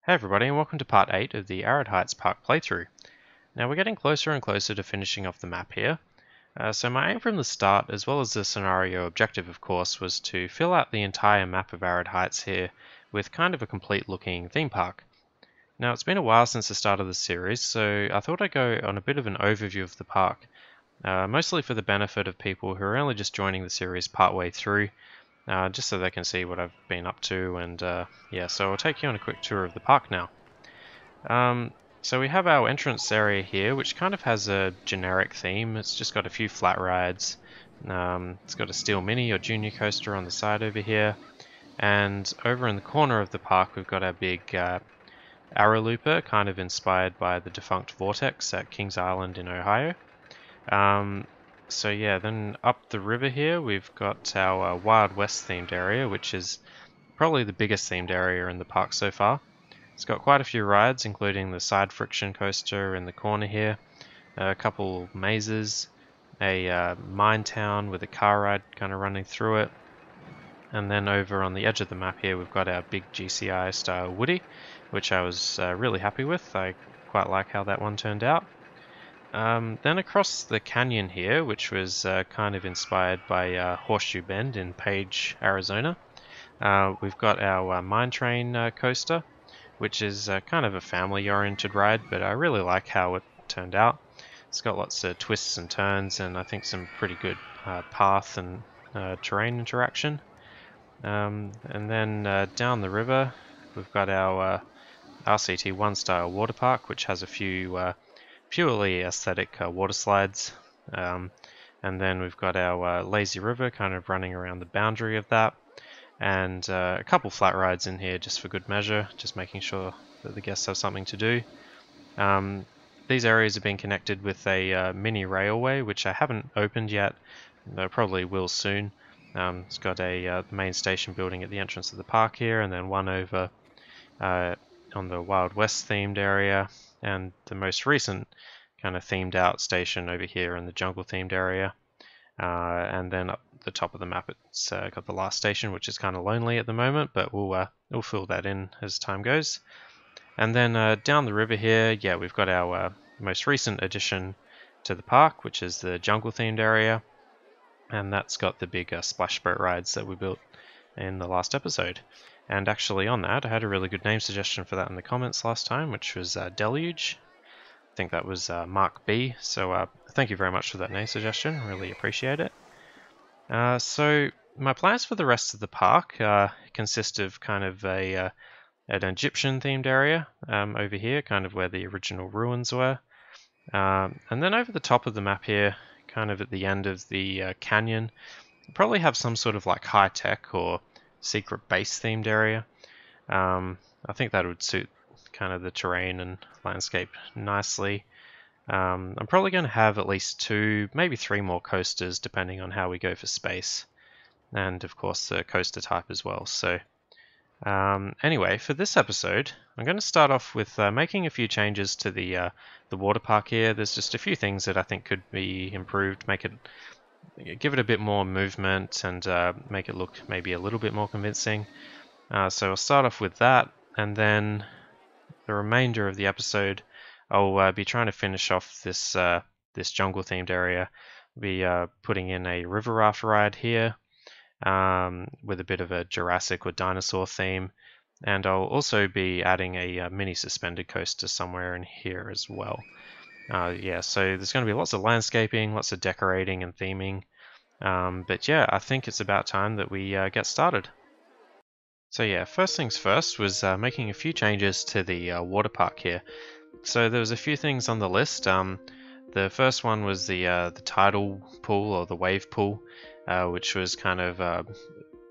Hey everybody, and welcome to part 8 of the Arid Park playthrough. Now we're getting closer and closer to finishing off the map here. So my aim from the start, as well as the scenario objective of course, was to fill out the entire map of Arid Heights here with kind of a complete looking theme park. Now it's been a while since the start of the series, so I thought I'd go on a bit of an overview of the park, mostly for the benefit of people who are only just joining the series partway through, just so they can see what I've been up to, and yeah, so I'll take you on a quick tour of the park now. So we have our entrance area here, which kind of has a generic theme. It's just got a few flat rides. It's got a steel mini or junior coaster on the side over here, and over in the corner of the park we've got our big arrow looper, kind of inspired by the defunct Vortex at Kings Island in Ohio. So yeah, then up the river here we've got our Wild West themed area, which is probably the biggest themed area in the park so far. It's got quite a few rides, including the side friction coaster in the corner here, a couple mazes, a mine town with a car ride kind of running through it, and then over on the edge of the map here we've got our big GCI style Woody, which I was really happy with. I quite like how that one turned out. Then across the canyon here, which was kind of inspired by Horseshoe Bend in Page, Arizona, we've got our mine train coaster, which is kind of a family-oriented ride, but I really like how it turned out. It's got lots of twists and turns, and I think some pretty good path and terrain interaction. And then down the river, we've got our RCT1 style water park, which has a few purely aesthetic water slides, and then we've got our lazy river kind of running around the boundary of that, and a couple flat rides in here just for good measure, just making sure that the guests have something to do. These areas have been connected with a mini railway, which I haven't opened yet, though probably will soon. It's got a main station building at the entrance of the park here, and then one over on the Wild West themed area, and the most recent kind of themed out station over here in the jungle themed area. And then up the top of the map it's got the last station, which is kind of lonely at the moment, but we'll fill that in as time goes. And then down the river here, yeah, we've got our most recent addition to the park, which is the jungle themed area, and that's got the big splash boat rides that we built in the last episode. And actually on that, I had a really good name suggestion for that in the comments last time, which was Deluge. I think that was Mark B, so thank you very much for that name suggestion, really appreciate it. So my plans for the rest of the park consist of kind of an Egyptian themed area over here, kind of where the original ruins were. And then over the top of the map here, kind of at the end of the canyon, we'll probably have some sort of like high-tech or secret base themed area. I think that would suit kind of the terrain and landscape nicely. I'm probably going to have at least 2, maybe 3 more coasters depending on how we go for space, and of course the coaster type as well. So anyway, for this episode I'm going to start off with making a few changes to the water park here. There's just a few things that I think could be improved, give it a bit more movement, and make it look maybe a little bit more convincing. So I'll start off with that, and then the remainder of the episode I'll be trying to finish off this this jungle themed area. I'll be putting in a river raft ride here with a bit of a Jurassic or dinosaur theme, and I'll also be adding a mini suspended coaster somewhere in here as well. Yeah, so there's going to be lots of landscaping, lots of decorating and theming, but yeah, I think it's about time that we get started. So yeah, first things first was making a few changes to the water park here. So there was a few things on the list. The first one was the tidal pool or the wave pool, which was kind of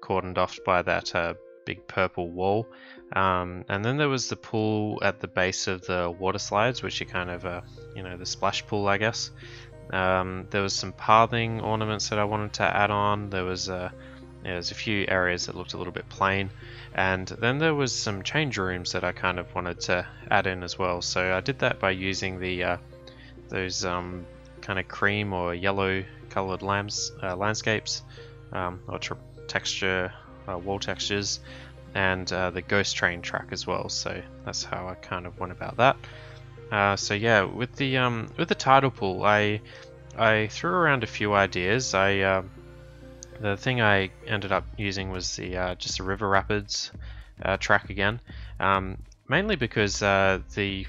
cordoned off by that big purple wall. And then there was the pool at the base of the water slides, which are kind of the splash pool, I guess. There was some pathing ornaments that I wanted to add on. There's a few areas that looked a little bit plain, and then there was some change rooms that I kind of wanted to add in as well. So I did that by using the those kind of cream or yellow colored landscapes or texture wall textures, and the ghost train track as well. So that's how I kind of went about that. So yeah, with the tidal pool, I threw around a few ideas. The thing I ended up using was the just the river rapids track again, mainly because the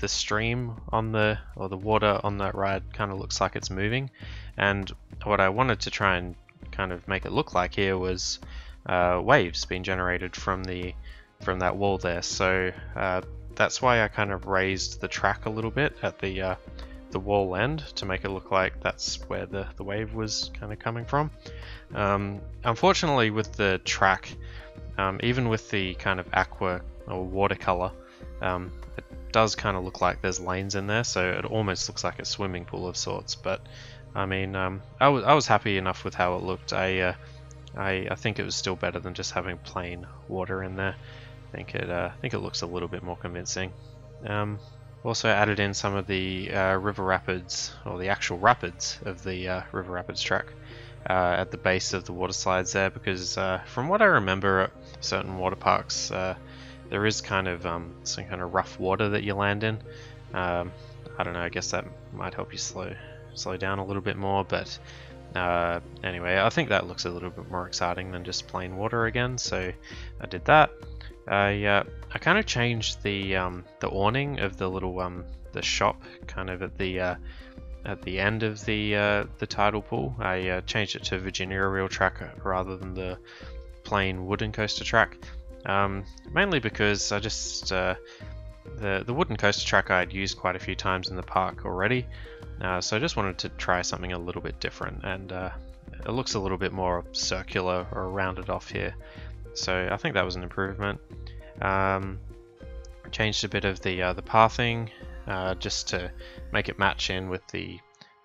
stream on the water on that ride kind of looks like it's moving, and what I wanted to try and kind of make it look like here was waves being generated from that wall there. So that's why I kind of raised the track a little bit at the wall end to make it look like that's where the wave was kind of coming from. Unfortunately, with the track, even with the kind of aqua or watercolor, it does kind of look like there's lanes in there, so it almost looks like a swimming pool of sorts. But I mean, I was happy enough with how it looked. I think it was still better than just having plain water in there. I think it looks a little bit more convincing. Also added in some of the river rapids, or the actual rapids of the river rapids track at the base of the water slides there, because from what I remember at certain water parks, there is kind of some kind of rough water that you land in. I don't know, I guess that might help you slow down a little bit more, but anyway, I think that looks a little bit more exciting than just plain water again, so I did that. I kind of changed the awning of the little the shop kind of at the end of the tidal pool. I changed it to Virginia reel track rather than the plain wooden coaster track, mainly because I just the wooden coaster track I had used quite a few times in the park already, so I just wanted to try something a little bit different, and it looks a little bit more circular or rounded off here. So I think that was an improvement. Changed a bit of the pathing just to make it match in with the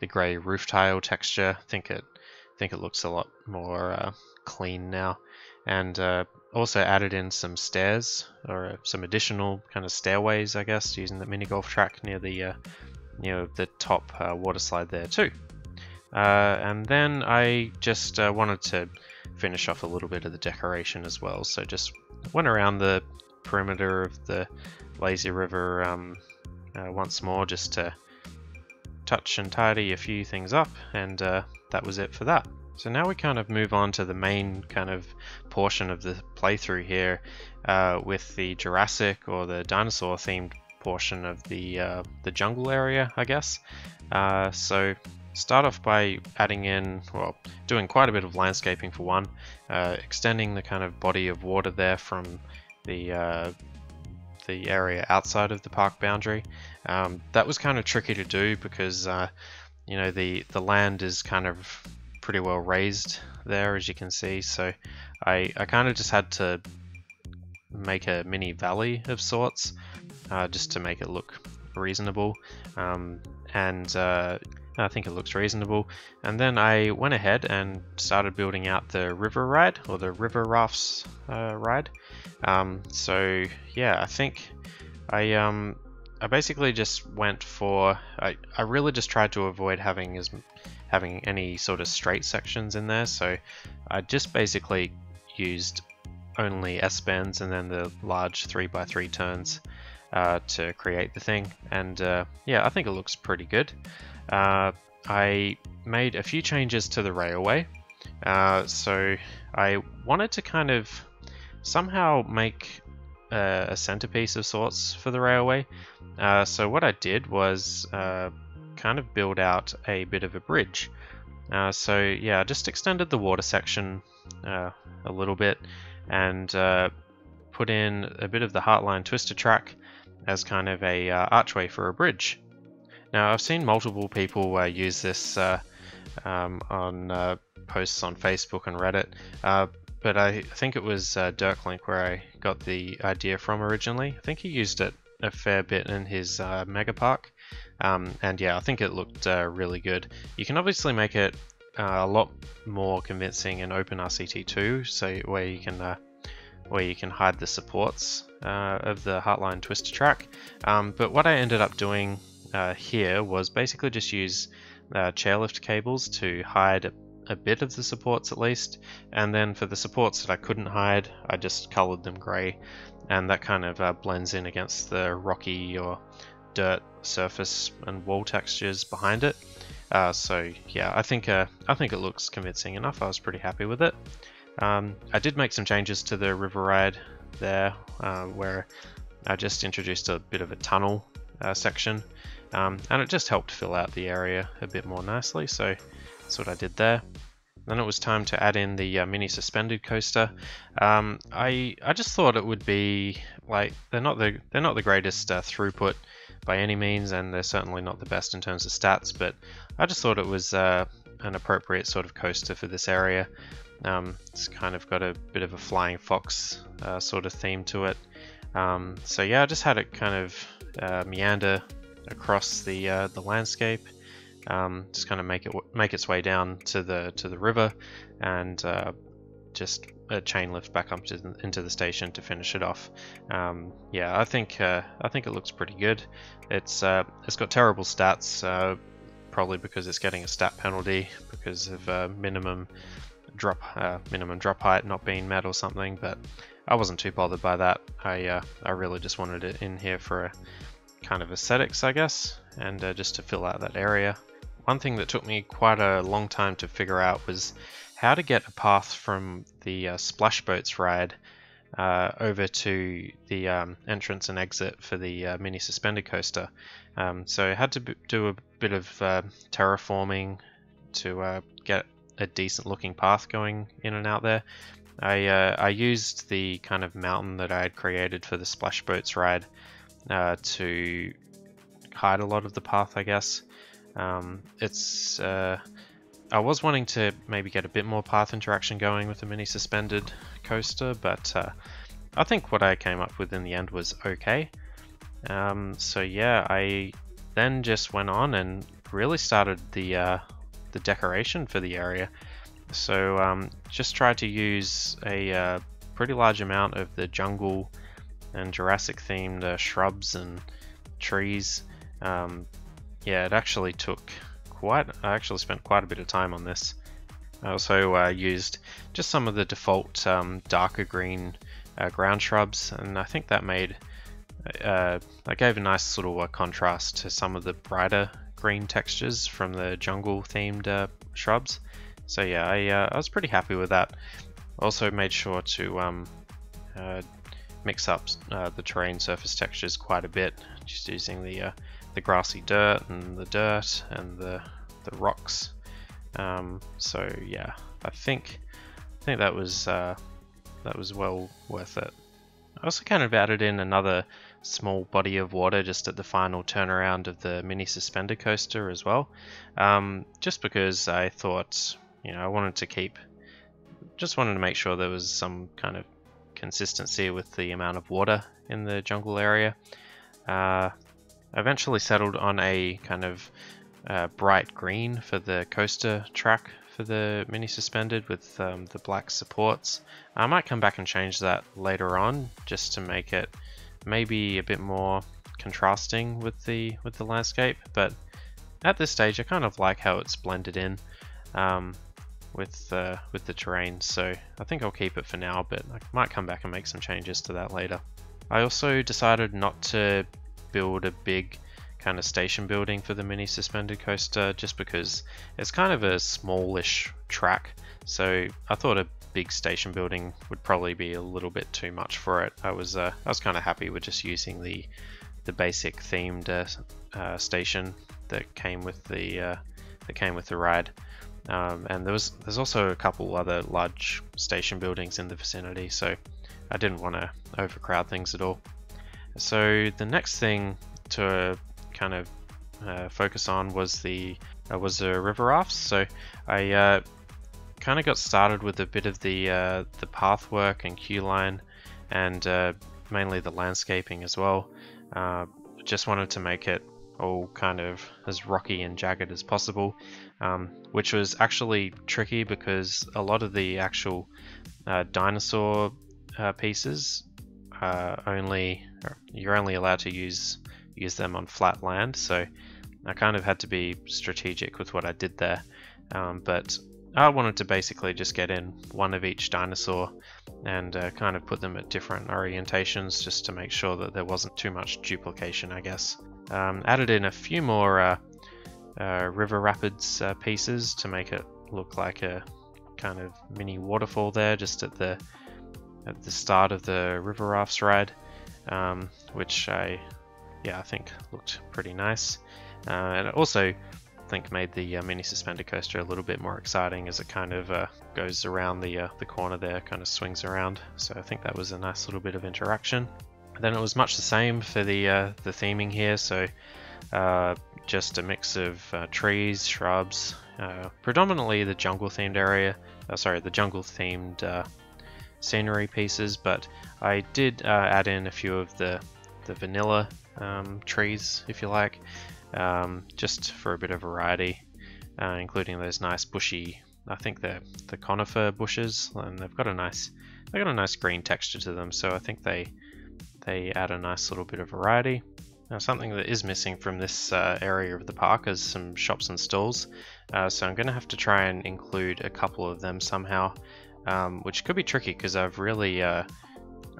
grey roof tile texture. I think it looks a lot more clean now, and also added in some stairs, or some additional kind of stairways, I guess, using the mini golf track near the top water slide there too. And then I just wanted to finish off a little bit of the decoration as well, so just went around the perimeter of the lazy river once more, just to touch and tidy a few things up, and that was it for that. So now we kind of move on to the main kind of portion of the playthrough here, with the Jurassic or the dinosaur themed portion of the jungle area, I guess. So start off by adding in, well, doing quite a bit of landscaping for one, extending the kind of body of water there from the area outside of the park boundary. That was kind of tricky to do because you know, the land is kind of pretty well raised there, as you can see, so I kind of just had to make a mini valley of sorts, just to make it look reasonable, and I think it looks reasonable. And then I went ahead and started building out the river ride, or the river rafts ride. So yeah, I think I basically just went for, I really just tried to avoid having any sort of straight sections in there, so I just basically used only S-bends and then the large 3x3 turns to create the thing, and yeah, I think it looks pretty good. I made a few changes to the railway, so I wanted to kind of somehow make a centerpiece of sorts for the railway. So what I did was kind of build out a bit of a bridge. So yeah, I just extended the water section a little bit, and put in a bit of the Heartline Twister track as kind of a archway for a bridge. Now I've seen multiple people use this on posts on Facebook and Reddit, but I think it was Dirklink where I got the idea from originally. I think he used it a fair bit in his Mega Park, and yeah, I think it looked really good. You can obviously make it a lot more convincing in OpenRCT2, so where you can hide the supports of the Heartline Twister track. But what I ended up doing here was basically just use chairlift cables to hide a bit of the supports at least, and then for the supports that I couldn't hide, I just colored them gray, and that kind of blends in against the rocky or dirt surface and wall textures behind it. So yeah, I think it looks convincing enough. I was pretty happy with it. I did make some changes to the river ride there, where I just introduced a bit of a tunnel section, and it just helped fill out the area a bit more nicely, so that's what I did there. Then it was time to add in the mini suspended coaster. I just thought it would be like, they're not the greatest throughput by any means, and they're certainly not the best in terms of stats, but I just thought it was an appropriate sort of coaster for this area. It's kind of got a bit of a flying fox sort of theme to it. So yeah, I just had it kind of meander across the landscape, just kind of make its way down to the river, and just a chain lift back up into the station to finish it off. Yeah, I think it looks pretty good. It's got terrible stats, probably because it's getting a stat penalty because of minimum drop height not being met or something, but I wasn't too bothered by that. I really just wanted it in here for a kind of aesthetics, I guess, and just to fill out that area. One thing that took me quite a long time to figure out was how to get a path from the splash boats ride over to the entrance and exit for the mini suspended coaster. So I had to do a bit of terraforming to get a decent looking path going in and out there. I used the kind of mountain that I had created for the splash boats ride to hide a lot of the path, I guess. I was wanting to maybe get a bit more path interaction going with the mini suspended coaster, but I think what I came up with in the end was okay. So yeah, I then just went on and really started the decoration for the area. So just tried to use a pretty large amount of the jungle and Jurassic themed shrubs and trees. Yeah, it actually took I actually spent quite a bit of time on this. I also used just some of the default darker green ground shrubs, and I think that gave a nice little contrast to some of the brighter green textures from the jungle themed shrubs. So yeah, I was pretty happy with that. Also made sure to mix up the terrain surface textures quite a bit, just using the grassy dirt and the rocks. So yeah, I think that was well worth it. I also kind of added in another small body of water just at the final turnaround of the mini suspended coaster as well, just because I thought, I wanted to make sure there was some kind of consistency with the amount of water in the jungle area. I eventually settled on a kind of bright green for the coaster track for the mini suspended with the black supports. I might come back and change that later on just to make it maybe a bit more contrasting with the landscape, but at this stage I kind of like how it's blended in with the terrain, so I think I'll keep it for now, but I might come back and make some changes to that later. I also decided not to build a big kind of station building for the mini suspended coaster, just because it's kind of a smallish track, so I thought a big station building would probably be a little bit too much for it. I was kind of happy with just using the basic themed station that came with the ride. And there's also a couple other large station buildings in the vicinity, so I didn't want to overcrowd things at all. So the next thing to kind of focus on was the river rafts. So I kind of got started with a bit of the path work and queue line, and mainly the landscaping as well. Just wanted to make it all kind of as rocky and jagged as possible, which was actually tricky because a lot of the actual dinosaur pieces you're only allowed to use them on flat land, so I kind of had to be strategic with what I did there. But I wanted to basically just get in one of each dinosaur and kind of put them at different orientations just to make sure that there wasn't too much duplication, I guess. Added in a few more river rapids pieces to make it look like a kind of mini waterfall there just at the start of the river rafts ride, which I think looked pretty nice, and it also I think made the mini suspended coaster a little bit more exciting as it kind of goes around the corner there, kind of swings around. So I think that was a nice little bit of interaction. And then it was much the same for the theming here, so just a mix of trees, shrubs, predominantly the jungle themed area, the jungle themed scenery pieces, but I did add in a few of the vanilla trees, if you like, just for a bit of variety, including those nice bushy, I think they're the conifer bushes, and they've got a nice green texture to them, so I think they add a nice little bit of variety. Now, something that is missing from this area of the park is some shops and stalls, so I'm going to have to try and include a couple of them somehow, which could be tricky because I've really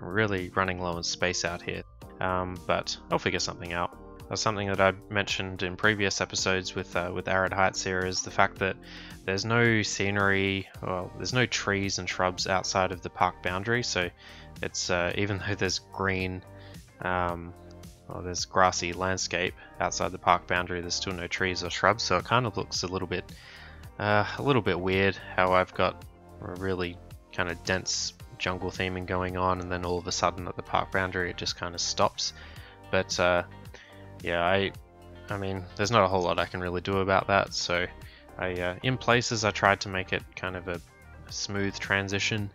running low on space out here, but I'll figure something out. Something that I mentioned in previous episodes with Arid Heights here is the fact that there's no scenery, well, there's no trees and shrubs outside of the park boundary, so it's even though there's green, there's grassy landscape outside the park boundary, there's still no trees or shrubs, so it kind of looks a little bit weird how I've got a really kind of dense jungle theming going on, and then all of a sudden at the park boundary it just kind of stops. But yeah, I mean, there's not a whole lot I can really do about that, so in places I tried to make it kind of a smooth transition,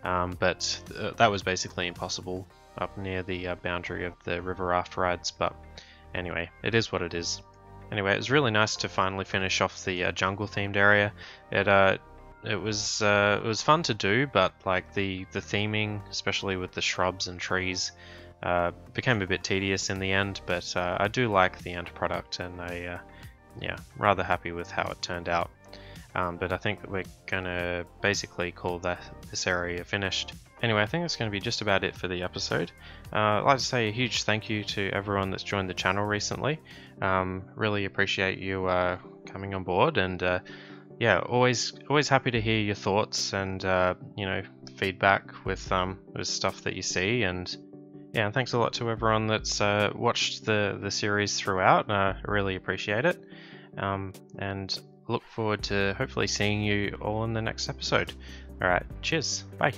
but that was basically impossible up near the boundary of the river raft rides. But anyway, it is what it is. Anyway, it was really nice to finally finish off the jungle themed area. It was fun to do, but like the theming, especially with the shrubs and trees, became a bit tedious in the end, but I do like the end product, and rather happy with how it turned out. But I think that we're gonna basically call this area finished. Anyway, I think that's going to be just about it for the episode. I'd like to say a huge thank you to everyone that's joined the channel recently. Really appreciate you coming on board, and yeah, always happy to hear your thoughts and feedback with stuff that you see. And yeah, and thanks a lot to everyone that's watched the series throughout. I really appreciate it, and look forward to hopefully seeing you all in the next episode. Alright, cheers, bye.